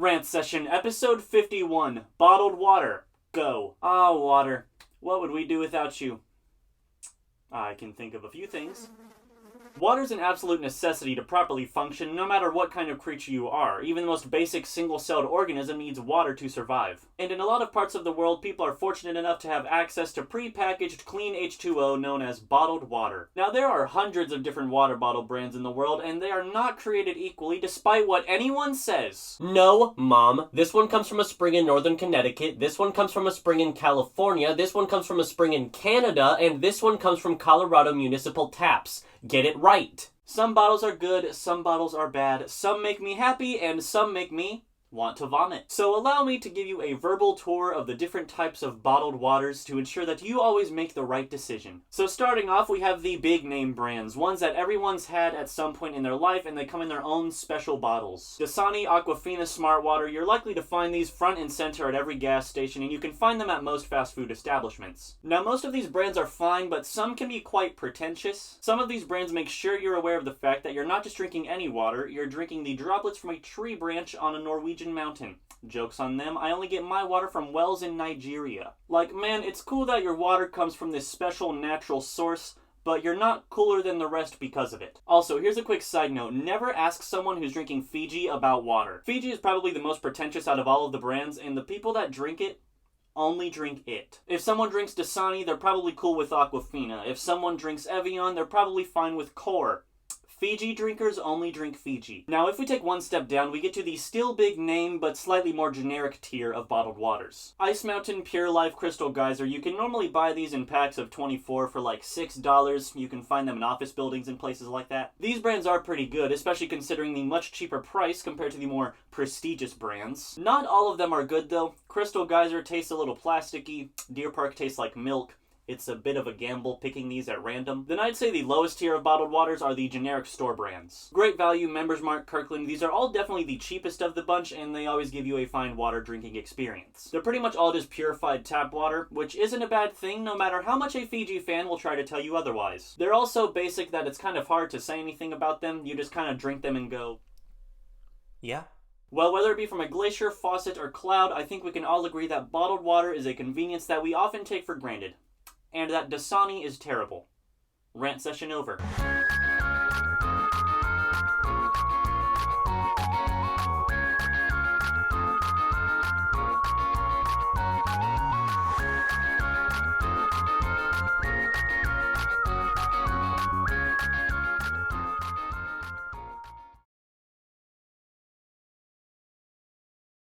Rant Session, Episode 51, Bottled Water. Go. Ah, water. What would we do without you? I can think of a few things. Water is an absolute necessity to properly function, no matter what kind of creature you are. Even the most basic single-celled organism needs water to survive. And in a lot of parts of the world, people are fortunate enough to have access to pre-packaged clean H2O known as bottled water. Now, there are hundreds of different water bottle brands in the world, and they are not created equally, despite what anyone says. No, Mom. This one comes from a spring in northern Connecticut, this one comes from a spring in California, this one comes from a spring in Canada, and this one comes from Colorado municipal taps. Get it right. Some bottles are good, some bottles are bad, some make me happy, and some make me want to vomit. So allow me to give you a verbal tour of the different types of bottled waters to ensure that you always make the right decision. So starting off, we have the big name brands, ones that everyone's had at some point in their life, and they come in their own special bottles. Dasani, Aquafina, Smart Water, you're likely to find these front and center at every gas station, and you can find them at most fast food establishments. Now, most of these brands are fine, but some can be quite pretentious. Some of these brands make sure you're aware of the fact that you're not just drinking any water, you're drinking the droplets from a tree branch on a Norwegian mountain. Joke's on them, I only get my water from wells in Nigeria. Like, man, it's cool that your water comes from this special natural source, but you're not cooler than the rest because of it. Also, here's a quick side note. Never ask someone who's drinking Fiji about water. Fiji is probably the most pretentious out of all of the brands, and the people that drink it only drink it. If someone drinks Dasani, they're probably cool with Aquafina. If someone drinks Evian, they're probably fine with Core. Fiji drinkers only drink Fiji. Now, if we take one step down, we get to the still big name, but slightly more generic tier of bottled waters. Ice Mountain, Pure Life, Crystal Geyser, you can normally buy these in packs of 24 for like $6. You can find them in office buildings and places like that. These brands are pretty good, especially considering the much cheaper price compared to the more prestigious brands. Not all of them are good though. Crystal Geyser tastes a little plasticky. Deer Park tastes like milk. It's a bit of a gamble picking these at random. Then I'd say the lowest tier of bottled waters are the generic store brands. Great Value, Members Mark, Kirkland, these are all definitely the cheapest of the bunch, and they always give you a fine water drinking experience. They're pretty much all just purified tap water, which isn't a bad thing no matter how much a Fiji fan will try to tell you otherwise. They're all so basic that it's kind of hard to say anything about them. You just kind of drink them and go, yeah. Well, whether it be from a glacier, faucet, or cloud, I think we can all agree that bottled water is a convenience that we often take for granted. And that Dasani is terrible. Rant session over.